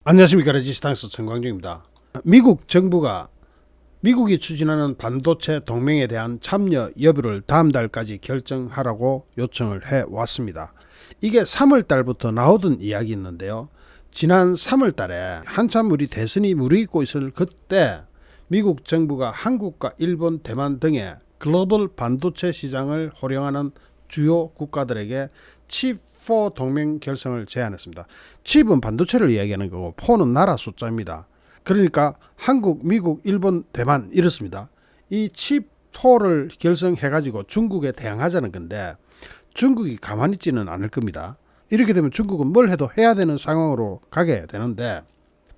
안녕하십니까. 레지스탕스陈광준입니다. 미국 정부가 미국이 추진하는 반도체 동맹에 대한 참여 여부를 다음 달까지 결정하라고 요청을 해왔습니다. 이게 3월 달부터 나오던 이야기였는데요. 지난 3월 달에 한참 우리 대선이 무르익고 있을 그때 미국 정부가 한국과 일본, 대만 등의 글로벌 반도체 시장을 호령하는 주요 국가들에게 칩4 동맹 결성을 제안했습니다. 칩은 반도체를 이야기하는 거고 4는 나라 숫자입니다. 그러니까 한국, 미국, 일본, 대만 이렇습니다. 이 칩4를 결성해가지고 중국에 대항하자는 건데 중국이 가만히 있지는 않을 겁니다. 이렇게 되면 중국은 뭘 해도 해야 되는 상황으로 가게 되는데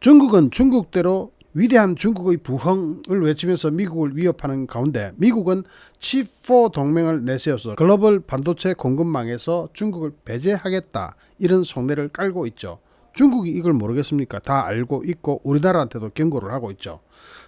중국은 중국대로 위대한 중국의 부흥을 외치면서 미국을 위협하는 가운데 미국은 칩4 동맹을 내세워서 글로벌 반도체 공급망에서 중국을 배제하겠다 이런 속내를 깔고 있죠. 중국이 이걸 모르겠습니까? 다 알고 있고 우리나라한테도 경고를 하고 있죠.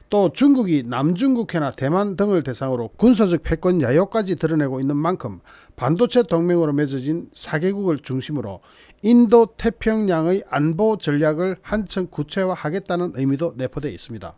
또 중국이 남중국해나 대만 등을 대상으로 군사적 패권 야욕까지 드러내고 있는 만큼 반도체 동맹으로 맺어진 4개국을 중심으로 인도 태평양의 안보 전략을 한층 구체화하겠다는 의미도 내포되어 있습니다.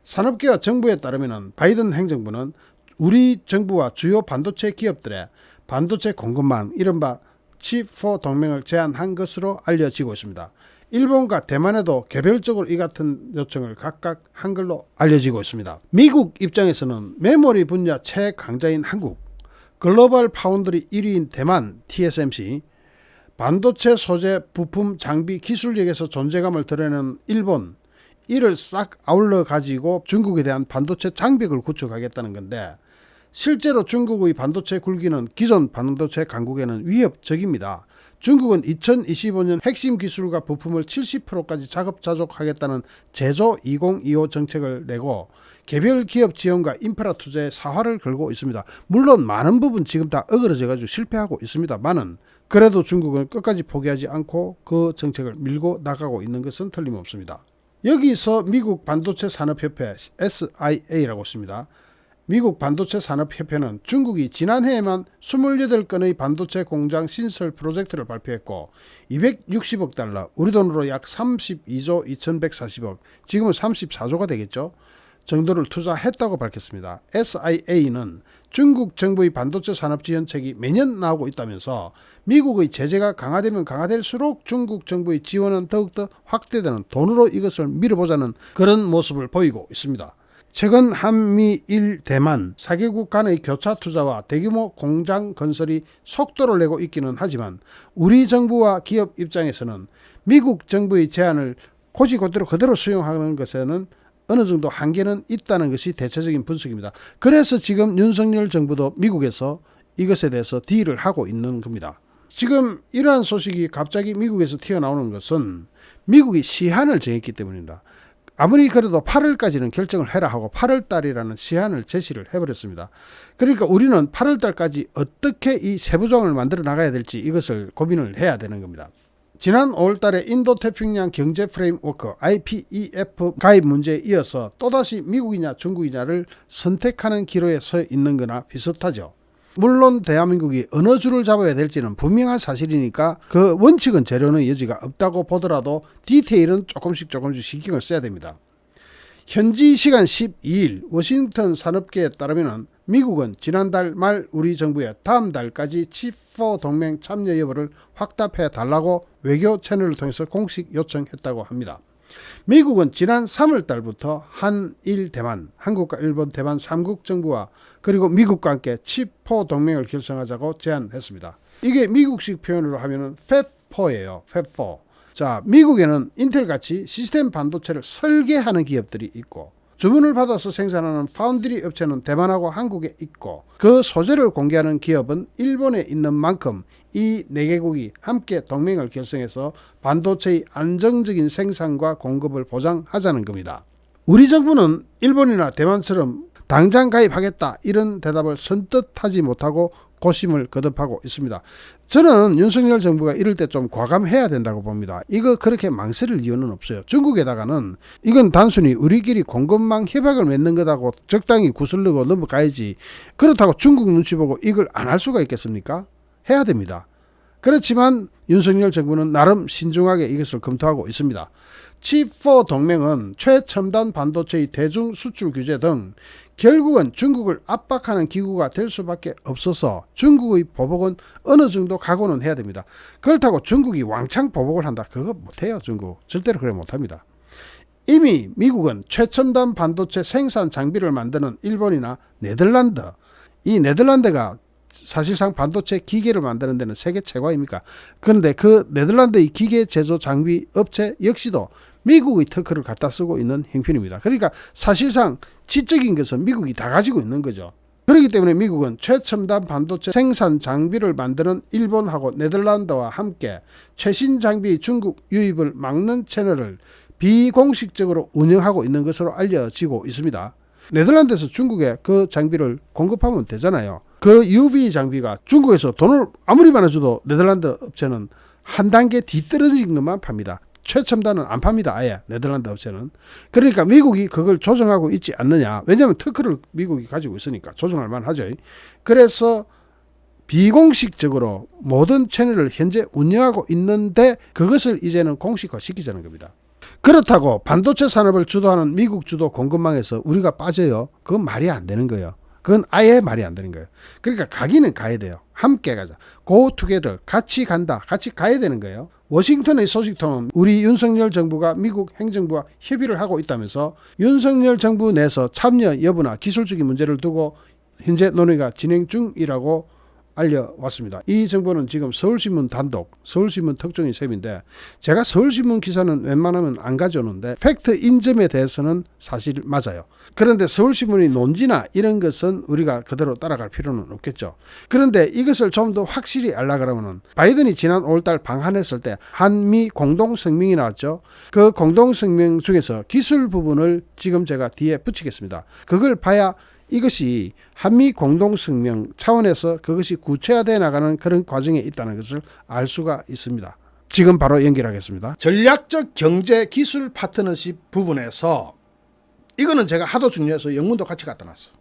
산업계와 정부에 따르면 바이든 행정부는 우리 정부와 주요 반도체 기업들의 반도체 공급망 이른바 칩4 동맹을 제안한 것으로 알려지고 있습니다. 일본과 대만에도 개별적으로 이 같은 요청을 각각 한 걸로 알려지고 있습니다. 미국 입장에서는 메모리 분야 최강자인 한국, 글로벌 파운드리 1위인 대만 TSMC, 반도체 소재 부품 장비 기술력에서 존재감을 드러내는 일본, 이를 싹 아울러 가지고 중국에 대한 반도체 장벽을 구축하겠다는 건데 실제로 중국의 반도체 굴기는 기존 반도체 강국에는 위협적입니다. 중국은 2025년 핵심 기술과 부품을 70%까지 자급자족하겠다는 제조 2025 정책을 내고 개별 기업 지원과 인프라 투자에 사활을 걸고 있습니다. 물론 많은 부분 지금 다 어그러져가지고 실패하고 있습니다만은 그래도 중국은 끝까지 포기하지 않고 그 정책을 밀고 나가고 있는 것은 틀림없습니다. 여기서 미국 반도체 산업협회 SIA라고 있습니다. 미국 반도체 산업협회는 중국이 지난해에만 28건의 반도체 공장 신설 프로젝트를 발표했고 260억 달러, 우리 돈으로 약 32조 2140억, 지금은 34조가 되겠죠. 정도를 투자했다고 밝혔습니다. SIA는 중국 정부의 반도체 산업 지원책이 매년 나오고 있다면서 미국의 제재가 강화되면 강화될수록 중국 정부의 지원은 더욱더 확대되는 돈으로 이것을 밀어보자는 그런 모습을 보이고 있습니다. 최근 한미일 대만 4개국 간의 교차 투자와 대규모 공장 건설이 속도를 내고 있기는 하지만 우리 정부와 기업 입장에서는 미국 정부의 제안을 고지고대로 그대로 수용하는 것에는 어느 정도 한계는 있다는 것이 대체적인 분석입니다. 그래서 지금 윤석열 정부도 미국에서 이것에 대해서 딜을 하고 있는 겁니다. 지금 이러한 소식이 갑자기 미국에서 튀어나오는 것은 미국이 시한을 정했기 때문입니다. 아무리 그래도 8월까지는 결정을 해라 하고 8월달이라는 시한을 제시를 해버렸습니다. 그러니까 우리는 8월달까지 어떻게 이 세부조항을 만들어 나가야 될지 이것을 고민을 해야 되는 겁니다. 지난 5월달에 인도태평양 경제 프레임워크 IPEF 가입 문제에 이어서 또다시 미국이냐 중국이냐를 선택하는 기로에 서 있는 거나 비슷하죠. 물론 대한민국이 어느 줄을 잡아야 될지는 분명한 사실이니까 그 원칙은 재료는 여지가 없다고 보더라도 디테일은 조금씩 신경을 써야 됩니다. 현지 시간 12일 워싱턴 산업계에 따르면 미국은 지난달 말 우리 정부에 다음 달까지 칩4 동맹 참여 여부를 확답해 달라고 외교 채널을 통해서 공식 요청했다고 합니다. 미국은 지난 3월 달부터 한일 대만, 한국과 일본, 대만 3국 정부와 그리고 미국과 함께 칩4 동맹을 결성하자고 제안했습니다. 이게 미국식 표현으로 하면은 팹4예요. 팹4. 자, 미국에는 인텔같이 시스템 반도체를 설계하는 기업들이 있고 주문을 받아서 생산하는 파운드리 업체는 대만하고 한국에 있고 그 소재를 공개하는 기업은 일본에 있는 만큼 이 4개국이 함께 동맹을 결성해서 반도체의 안정적인 생산과 공급을 보장하자는 겁니다. 우리 정부는 일본이나 대만처럼 당장 가입하겠다 이런 대답을 선뜻 하지 못하고 고심을 거듭하고 있습니다. 저는 윤석열 정부가 이럴 때 좀 과감해야 된다고 봅니다. 이거 그렇게 망설일 이유는 없어요. 중국에다가는 이건 단순히 우리끼리 공급망 협약을 맺는 거다고 적당히 구슬르고 넘어가야지 그렇다고 중국 눈치 보고 이걸 안 할 수가 있겠습니까? 해야 됩니다. 그렇지만 윤석열 정부는 나름 신중하게 이것을 검토하고 있습니다. 칩4 동맹은 최첨단 반도체의 대중 수출 규제 등 결국은 중국을 압박하는 기구가 될 수밖에 없어서 중국의 보복은 어느 정도 각오는 해야 됩니다. 그렇다고 중국이 왕창 보복을 한다, 그거 못해요. 중국 절대로 그래 못합니다. 이미 미국은 최첨단 반도체 생산 장비를 만드는 일본이나 네덜란드, 이 네덜란드가 사실상 반도체 기계를 만드는 데는 세계 최고입니까? 그런데 그 네덜란드의 기계 제조 장비 업체 역시도 미국의 특허를 갖다 쓰고 있는 형편입니다. 그러니까 사실상 지적인 것은 미국이 다 가지고 있는 거죠. 그렇기 때문에 미국은 최첨단 반도체 생산 장비를 만드는 일본하고 네덜란드와 함께 최신 장비 중국 유입을 막는 채널을 비공식적으로 운영하고 있는 것으로 알려지고 있습니다. 네덜란드에서 중국에 그 장비를 공급하면 되잖아요. 그 UV 장비가 중국에서 돈을 아무리 많아줘도 네덜란드 업체는 한 단계 뒤떨어진 것만 팝니다. 최첨단은 안 팝니다. 아예 네덜란드 업체는. 그러니까 미국이 그걸 조정하고 있지 않느냐. 왜냐하면 특허를 미국이 가지고 있으니까 조정할 만하죠. 그래서 비공식적으로 모든 채널을 현재 운영하고 있는데 그것을 이제는 공식화시키자는 겁니다. 그렇다고 반도체 산업을 주도하는 미국 주도 공급망에서 우리가 빠져요. 그건 말이 안 되는 거예요. 그건 아예 말이 안 되는 거예요. 그러니까 가기는 가야 돼요. 함께 가자. Go together. 같이 간다. 같이 가야 되는 거예요. 워싱턴의 소식통은 우리 윤석열 정부가 미국 행정부와 협의를 하고 있다면서 윤석열 정부 내에서 참여 여부나 기술적인 문제를 두고 현재 논의가 진행 중이라고 알려왔습니다. 이 정보는 지금 서울신문 단독, 서울신문 특종인 셈인데 제가 서울신문 기사는 웬만하면 안 가져오는데 팩트인 점에 대해서는 사실 맞아요. 그런데 서울신문의 논지나 이런 것은 우리가 그대로 따라갈 필요는 없겠죠. 그런데 이것을 좀 더 확실히 알려고 하면 바이든이 지난 5월달 방한했을 때 한미 공동성명이 나왔죠. 그 공동성명 중에서 기술 부분을 지금 제가 뒤에 붙이겠습니다. 그걸 봐야 이것이 한미 공동성명 차원에서 그것이 구체화되어 나가는 그런 과정에 있다는 것을 알 수가 있습니다. 지금 바로 연결하겠습니다. 전략적 경제 기술 파트너십 부분에서 이거는 제가 하도 중요해서 영문도 같이 갖다 놨어.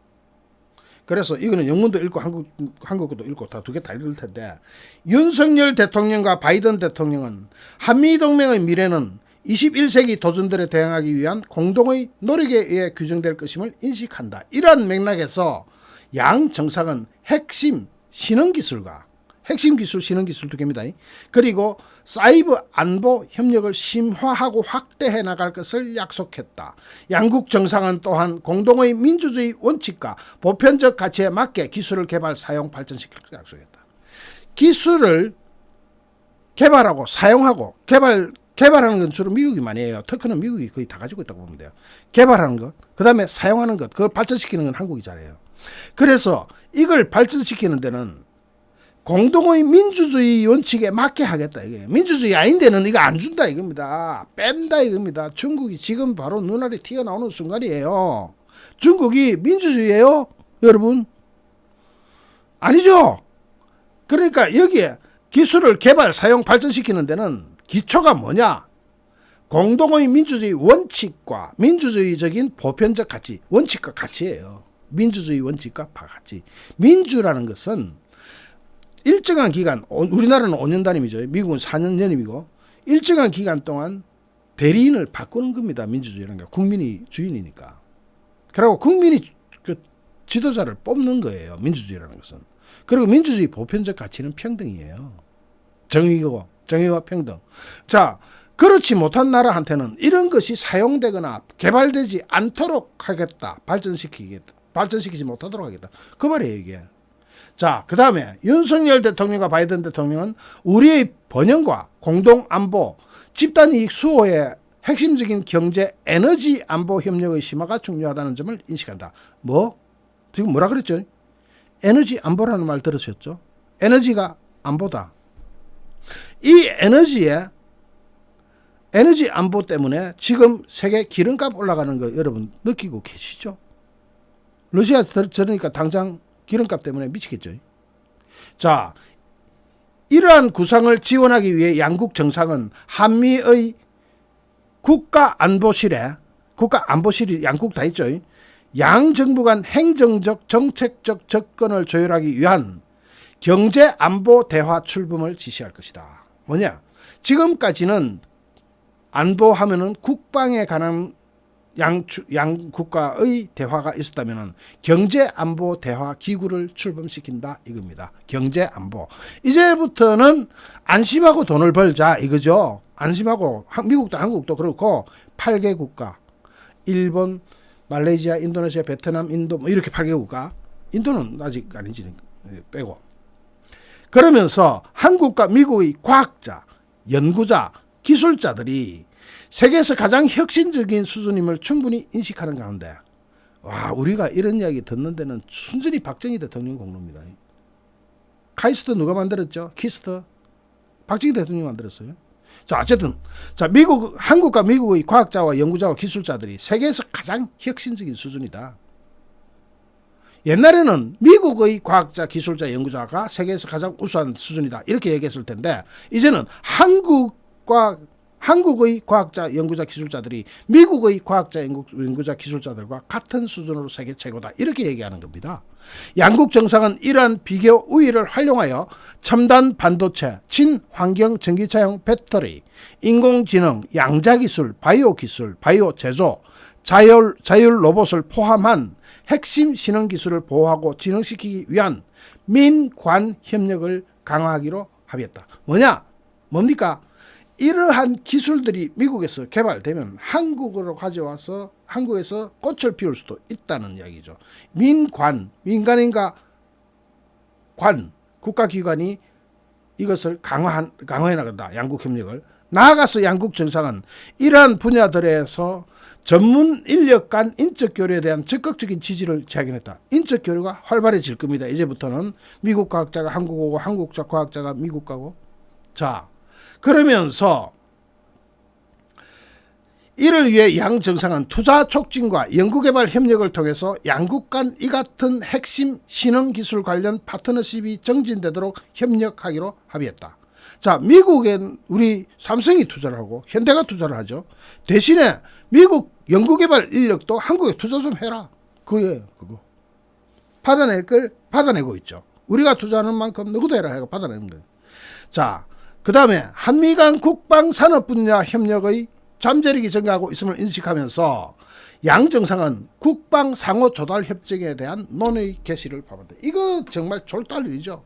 그래서 이거는 영문도 읽고 한국어도 읽고 다 두 개 다 읽을 텐데 윤석열 대통령과 바이든 대통령은 한미동맹의 미래는 21세기 도전들에 대응하기 위한 공동의 노력에 의해 규정될 것임을 인식한다. 이러한 맥락에서 양 정상은 핵심 신흥기술과 핵심 기술, 신흥기술 두 개입니다. 그리고 사이버 안보 협력을 심화하고 확대해 나갈 것을 약속했다. 양국 정상은 또한 공동의 민주주의 원칙과 보편적 가치에 맞게 기술을 개발, 사용, 발전시킬 것을 약속했다. 기술을 개발하고 사용하고 개발하는 건 주로 미국이 많이 해요. 특허는 미국이 거의 다 가지고 있다고 보면 돼요. 개발하는 것, 그 다음에 사용하는 것, 그걸 발전시키는 건 한국이 잘해요. 그래서 이걸 발전시키는 데는 공동의 민주주의 원칙에 맞게 하겠다. 이게 민주주의 아닌 데는 이거 안 준다 이겁니다. 뺀다 이겁니다. 중국이 지금 바로 눈알이 튀어나오는 순간이에요. 중국이 민주주의예요, 여러분? 아니죠. 그러니까 여기에 기술을 개발, 사용, 발전시키는 데는 기초가 뭐냐? 공동의 민주주의 원칙과 민주주의적인 보편적 가치, 원칙과 가치예요. 민주주의 원칙과 가치. 민주라는 것은 일정한 기간, 우리나라는 5년 단임이죠. 미국은 4년 연임이고 일정한 기간 동안 대리인을 바꾸는 겁니다. 민주주의라는 게 국민이 주인이니까. 그리고 국민이 그 지도자를 뽑는 거예요. 민주주의라는 것은. 그리고 민주주의 보편적 가치는 평등이에요. 정의와 평등. 자, 그렇지 못한 나라한테는 이런 것이 사용되거나 개발되지 않도록 하겠다. 발전시키지 못하도록 하겠다. 그 말이에요, 이게. 자, 그 다음에 윤석열 대통령과 바이든 대통령은 우리의 번영과 공동안보, 집단이익 수호의 핵심적인 경제, 에너지 안보 협력의 심화가 중요하다는 점을 인식한다. 지금 뭐라 그랬죠? 에너지 안보라는 말 들으셨죠? 에너지가 안보다. 이 에너지 안보 때문에 지금 세계 기름값 올라가는 거 여러분 느끼고 계시죠? 러시아 저러니까 당장 기름값 때문에 미치겠죠. 자, 이러한 구상을 지원하기 위해 양국 정상은 한미의 국가안보실이 양국 다 있죠. 양 정부 간 행정적 정책적 접근을 조율하기 위한 경제 안보 대화 출범을 지시할 것이다. 뭐냐? 지금까지는 안보하면은 국방에 관한 양 국가의 대화가 있었다면 경제 안보 대화 기구를 출범시킨다 이겁니다. 경제 안보. 이제부터는 안심하고 돈을 벌자 이거죠. 안심하고 미국도 한국도 그렇고 8개 국가. 일본, 말레이시아, 인도네시아, 베트남, 인도 뭐 이렇게 8개 국가. 인도는 아직 아니지 빼고. 그러면서 한국과 미국의 과학자, 연구자, 기술자들이 세계에서 가장 혁신적인 수준임을 충분히 인식하는 가운데 와 우리가 이런 이야기 듣는 데는 순전히 박정희 대통령 공로입니다. 카이스트 누가 만들었죠? 키스트 박정희 대통령이 만들었어요. 자 어쨌든 자 한국과 미국의 과학자와 연구자와 기술자들이 세계에서 가장 혁신적인 수준이다. 옛날에는 미국의 과학자, 기술자, 연구자가 세계에서 가장 우수한 수준이다 이렇게 얘기했을 텐데 이제는 한국의 과학자, 연구자, 기술자들이 미국의 과학자, 연구자, 기술자들과 같은 수준으로 세계 최고다 이렇게 얘기하는 겁니다. 양국 정상은 이러한 비교 우위를 활용하여 첨단 반도체, 친환경 전기차용 배터리, 인공지능, 양자기술, 바이오 기술, 바이오 제조, 자율 로봇을 포함한 핵심 신흥기술을 보호하고 진흥시키기 위한 민관 협력을 강화하기로 합의했다. 뭡니까? 이러한 기술들이 미국에서 개발되면 한국으로 가져와서 한국에서 꽃을 피울 수도 있다는 이야기죠. 민간인과 국가기관이 이것을 강화해 나간다. 양국 협력을. 나아가서 양국 정상은 이러한 분야들에서 전문 인력 간 인적 교류에 대한 적극적인 지지를 제안했다. 인적 교류가 활발해질 겁니다. 이제부터는 미국 과학자가 한국 오고 한국 과학자가 미국 가고. 자, 그러면서 이를 위해 양 정상은 투자 촉진과 연구개발 협력을 통해서 양국 간 이 같은 핵심 신흥기술 관련 파트너십이 정진되도록 협력하기로 합의했다. 자, 미국엔 우리 삼성이 투자를 하고 현대가 투자를 하죠. 대신에 미국 연구개발 인력도 한국에 투자 좀 해라. 그거예요. 그거. 받아낼 걸 받아내고 있죠. 우리가 투자하는 만큼 너희도 해라 해가 받아내는 거예요. 자, 그 다음에 한미 간 국방 산업 분야 협력의 잠재력이 증가하고 있음을 인식하면서 양 정상은 국방 상호 조달 협정에 대한 논의 개시를 바란다. 이거 정말 졸달 일이죠.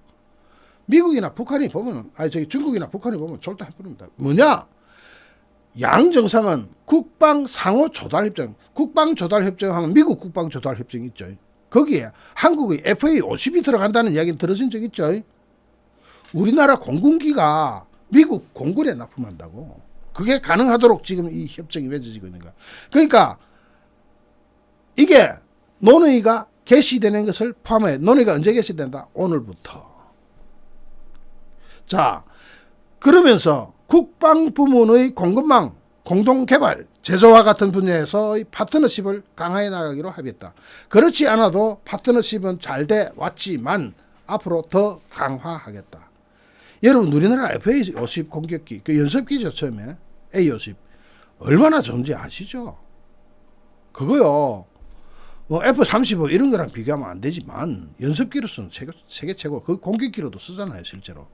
미국이나 북한이 보면 중국이나 북한이 보면 졸달 해버립니다. 뭐냐? 양 정상은 국방 상호 조달 협정, 국방 조달 협정 하면 미국 국방 조달 협정이 있죠. 거기에 한국의 FA-50이 들어간다는 이야기는 들으신 적 있죠? 우리나라 공군기가 미국 공군에 납품한다고. 그게 가능하도록 지금 이 협정이 맺어지고 있는 거야. 그러니까 이게 논의가 개시되는 것을 포함해. 논의가 언제 개시된다? 오늘부터. 자, 그러면서 국방부문의 공급망, 공동개발, 제조와 같은 분야에서의 파트너십을 강화해 나가기로 합의했다. 그렇지 않아도 파트너십은 잘 돼 왔지만 앞으로 더 강화하겠다. 여러분 우리나라 FA-50 공격기 그 연습기죠. 처음에 A-50 얼마나 좋은지 아시죠? 그거요 뭐 F-35 이런 거랑 비교하면 안 되지만 연습기로서는 세계 최고. 그 공격기로도 쓰잖아요 실제로.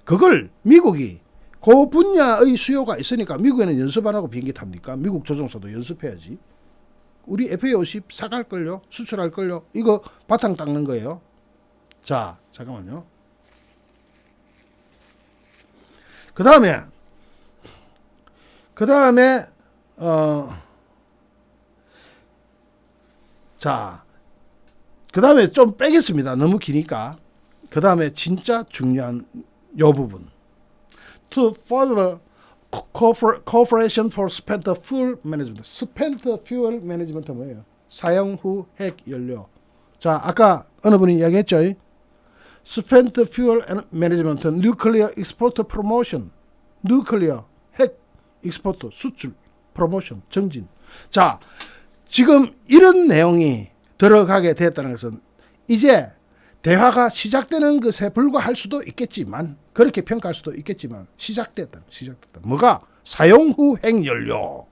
그걸 미국이 그 분야의 수요가 있으니까 미국에는 연습 안 하고 비행기 탑니까? 미국 조종사도 연습해야지. 우리 FA-50 사갈걸요? 수출할걸요? 이거 바탕 닦는 거예요. 자 잠깐만요. 그 다음에 그 다음에 좀 빼겠습니다. 너무 기니까. 그 다음에 진짜 중요한 요 부분. To further cooperation for spent fuel management. spent fuel management 뭐예요? 사용 후 핵 연료. 자, 아까 어느 분이 이야기했죠? spent fuel management, nuclear export promotion. nuclear 핵 익스포트 수출 프로모션 정진. 자, 지금 이런 내용이 들어가게 됐다는 것은 이제 대화가 시작되는 것에 불과할 수도 있겠지만, 그렇게 평가할 수도 있겠지만 시작됐다. 뭐가? 사용 후 핵 연료.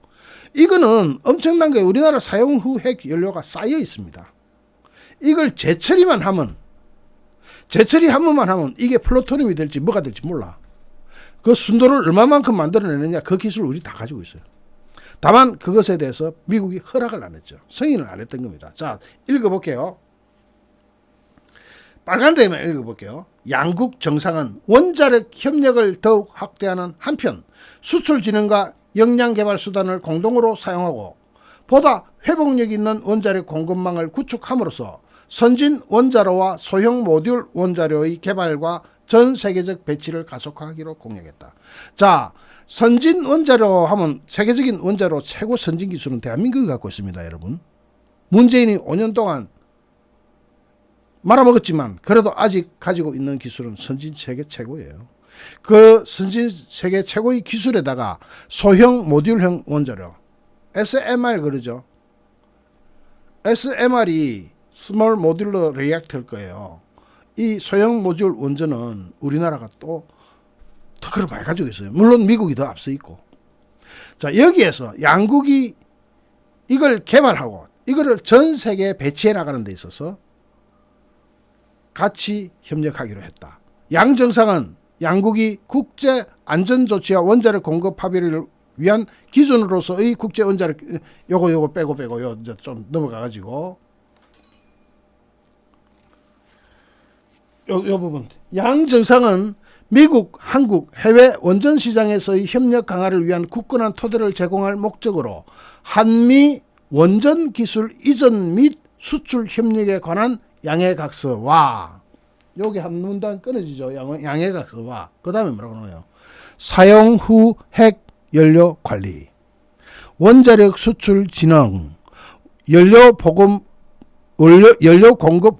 이거는 엄청난 게 우리나라 사용 후 핵 연료가 쌓여 있습니다. 이걸 재처리만 하면 재처리 한 번만 하면 이게 플루토늄이 될지 뭐가 될지 몰라. 그 순도를 얼마만큼 만들어내느냐, 그 기술을 우리 다 가지고 있어요. 다만 그것에 대해서 미국이 허락을 안 했죠. 승인을 안 했던 겁니다. 자, 읽어볼게요. 빨간 데만 읽어볼게요. 양국 정상은 원자력 협력을 더욱 확대하는 한편 수출 진흥과 역량 개발 수단을 공동으로 사용하고 보다 회복력 있는 원자력 공급망을 구축함으로써 선진 원자로와 소형 모듈 원자로의 개발과 전 세계적 배치를 가속화하기로 공약했다. 자, 선진 원자로 하면 세계적인 원자로 최고 선진 기술은 대한민국이 갖고 있습니다, 여러분. 문재인이 5년 동안 말아먹었지만 그래도 아직 가지고 있는 기술은 선진 세계 최고예요. 그 선진 세계 최고의 기술에다가 소형 모듈형 원자로 SMR 그러죠. SMR이 스몰 모듈러 리액터일 거예요. 이 소형 모듈 원전은 우리나라가 또 특허를 많이 가지고 있어요. 물론 미국이 더 앞서 있고. 자, 여기에서 양국이 이걸 개발하고 이거를 전 세계에 배치해 나가는 데 있어서 같이 협력하기로 했다. 양 정상은 양국이 국제 안전 조치와 원자력 공급 합의를 위한 기준으로서의 국제 원자력 요거 빼고 요 이제 좀 넘어가 가지고 요 부분. 양 정상은 미국, 한국, 해외 원전 시장에서의 협력 강화를 위한 굳건한 토대를 제공할 목적으로 한미 원전 기술 이전 및 수출 협력에 관한 양해각서와 여기 한 문단 끊어지죠. 양해각서와 그 다음에 뭐라고 나와요? 사용 후 핵 연료 관리, 원자력 수출 진흥, 연료 공급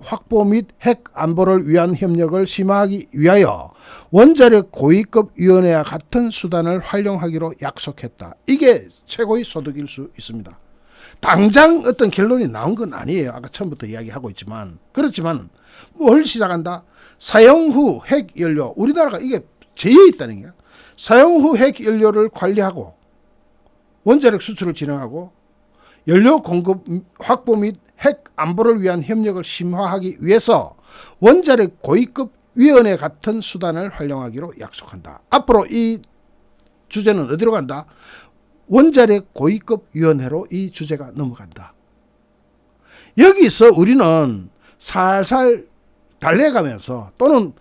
확보 및 핵 안보를 위한 협력을 심화하기 위하여 원자력 고위급 위원회와 같은 수단을 활용하기로 약속했다. 이게 최고의 소득일 수 있습니다. 당장 어떤 결론이 나온 건 아니에요. 아까 처음부터 이야기하고 있지만. 그렇지만 뭘 시작한다? 사용 후 핵 연료. 우리나라가 이게 제에 있다는 거야. 사용 후 핵 연료를 관리하고 원자력 수출을 진행하고 연료 공급 확보 및 핵 안보를 위한 협력을 심화하기 위해서 원자력 고위급 위원회 같은 수단을 활용하기로 약속한다. 앞으로 이 주제는 어디로 간다? 원자력 고위급 위원회로 이 주제가 넘어간다. 여기서 우리는 살살 달래가면서 또는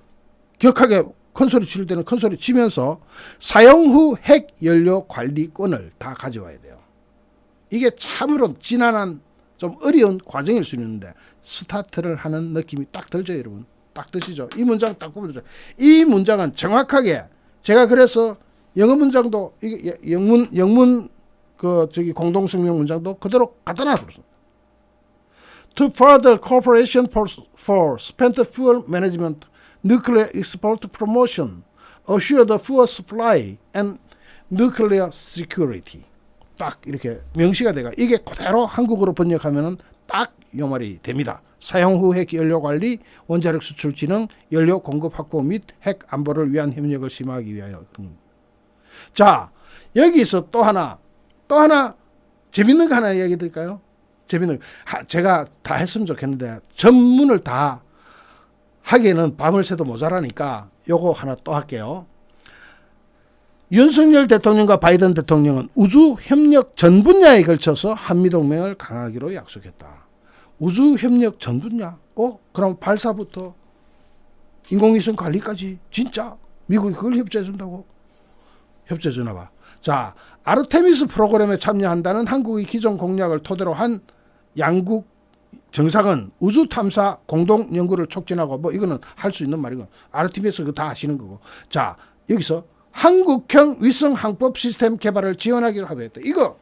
격하게 큰소리 칠 때는 큰소리 치면서 사용 후 핵 연료 관리권을 다 가져와야 돼요. 이게 참으로 지난한 좀 어려운 과정일 수 있는데 스타트를 하는 느낌이 딱 들죠, 여러분. 딱 드시죠. 이 문장 딱 보면 되죠. 이 문장은 정확하게 제가 그래서 영어 문장도 이게 영문 그 저기 공동성명 문장도 그대로 갖다 놨습니다. To further cooperation for spent fuel management, nuclear export promotion, assure the fuel supply and nuclear security. 딱 이렇게 명시가 돼가 이게 그대로 한국어로 번역하면은 딱 요 말이 됩니다. 사용 후 핵 연료 관리, 원자력 수출 진흥, 연료 공급 확보 및 핵 안보를 위한 협력을 심화하기 위하여. 자, 여기서 또 하나 재밌는 거 하나 이야기 드릴까요? 재밌는 거. 제가 다 했으면 좋겠는데 전문을 다 하기에는 밤을 새도 모자라니까 요거 하나 또 할게요. 윤석열 대통령과 바이든 대통령은 우주 협력 전 분야에 걸쳐서 한미동맹을 강화하기로 약속했다. 우주 협력 전 분야? 그럼 발사부터 인공위성 관리까지 진짜 미국이 그걸 협조해 준다고? 협조해 주나 봐. 자, 아르테미스 프로그램에 참여한다는 한국의 기존 공약을 토대로 한 양국 정상은 우주 탐사 공동 연구를 촉진하고 뭐 이거는 할 수 있는 말이고 아르테미스 그거 다 아시는 거고. 자, 여기서 한국형 위성 항법 시스템 개발을 지원하기로 합의했다. 이거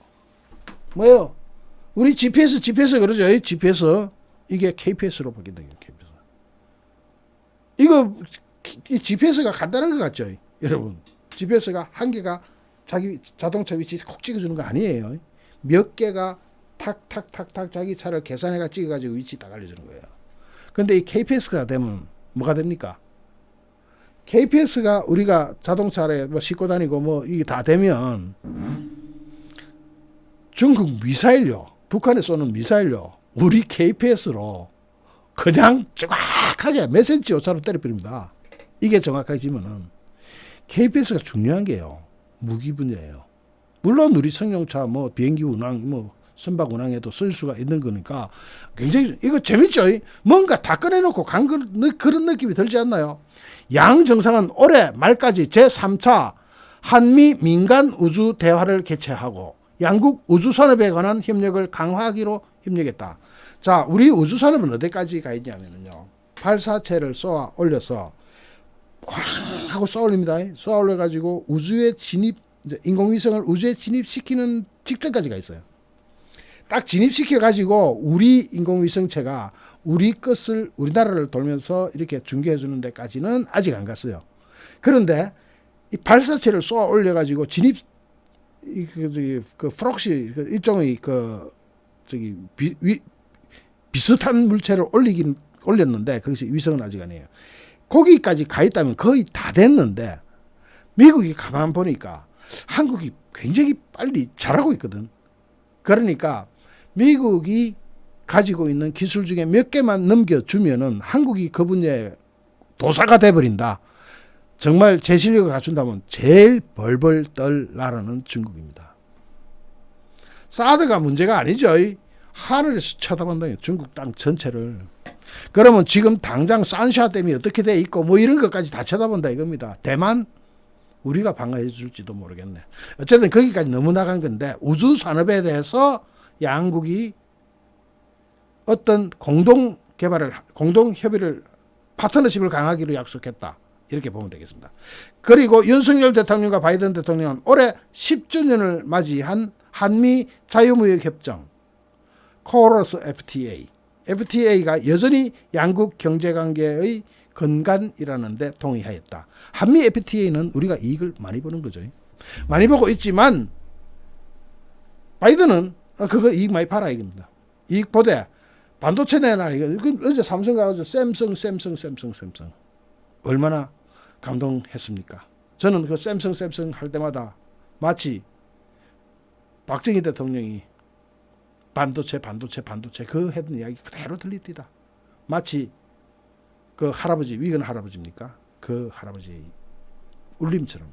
뭐예요? 우리 GPS 그러죠. GPS 이게 KPS로 바뀐다. KPS. 이거 GPS가 간단한 것 같죠, 여러분. GPS가 한 개가 자기 자동차 위치 콕 찍어주는 거 아니에요. 몇 개가 탁탁탁탁 자기 차를 계산해가 찍어가지고 위치 딱 알려주는 거예요. 근데 이 KPS가 되면 뭐가 됩니까? KPS가 우리가 자동차에 뭐 싣고 다니고 뭐 이게 다 되면 중국 미사일요, 북한에 쏘는 미사일요, 우리 KPS로 그냥 정확하게 몇 센치 오차로 때려버립니다. 이게 정확하게 지면은 KBS가 중요한 게요. 무기 분야예요. 물론 우리 승용차 뭐 비행기 운항 뭐 선박 운항에도 쓸 수가 있는 거니까 굉장히 이거 재밌죠. 뭔가 다 꺼내놓고 간 그런 느낌이 들지 않나요? 양 정상은 올해 말까지 제3차 한미 민간 우주 대화를 개최하고 양국 우주 산업에 관한 협력을 강화하기로 협력했다. 자, 우리 우주 산업은 어디까지 가 있냐면요. 발사체를 쏘아 올려서 쾅 하고 쏘아 올립니다. 쏘아 올려 가지고 우주에 진입, 이제 인공위성을 우주에 진입시키는 직전까지 가 있어요. 딱 진입시켜 가지고 우리 인공위성체가 우리 것을 우리나라를 돌면서 이렇게 중계해 주는 데까지는 아직 안 갔어요. 그런데 이 발사체를 쏘아 올려 가지고 진입 그 프록시 일종의 비슷한 물체를 올렸는데 거기서 위성은 아직 아니에요. 거기까지 가 있다면 거의 다 됐는데 미국이 가만 보니까 한국이 굉장히 빨리 잘하고 있거든. 그러니까 미국이 가지고 있는 기술 중에 몇 개만 넘겨주면은 한국이 그 분야에 도사가 돼버린다. 정말 제 실력을 갖춘다면 제일 벌벌 떨 나라는 중국입니다. 사드가 문제가 아니죠. 하늘에서 쳐다본다니 중국 땅 전체를. 그러면 지금 당장 산샤댐이 어떻게 돼 있고 뭐 이런 것까지 다 쳐다본다 이겁니다. 대만 우리가 방어해 줄지도 모르겠네. 어쨌든 거기까지 너무 나간 건데 우주 산업에 대해서 양국이 어떤 공동 개발을 공동 협의를 파트너십을 강하기로 약속했다. 이렇게 보면 되겠습니다. 그리고 윤석열 대통령과 바이든 대통령은 올해 10주년을 맞이한 한미 자유무역협정 코러스 FTA가 여전히 양국 경제관계의 근간이라는 데 동의하였다. 한미 FTA는 우리가 이익을 많이 보는 거죠. 많이 보고 있지만 바이든은 그거 이익 많이 봐라 이겁니다. 이익 보되 반도체 내놔. 어제 삼성 가가지고 샘성 얼마나 감동했습니까? 저는 그 샘성 할 때마다 마치 박정희 대통령이 반도체 그 했던 이야기 그대로 들리디다. 마치 그 할아버지 위건 할아버지입니까? 그 할아버지 울림처럼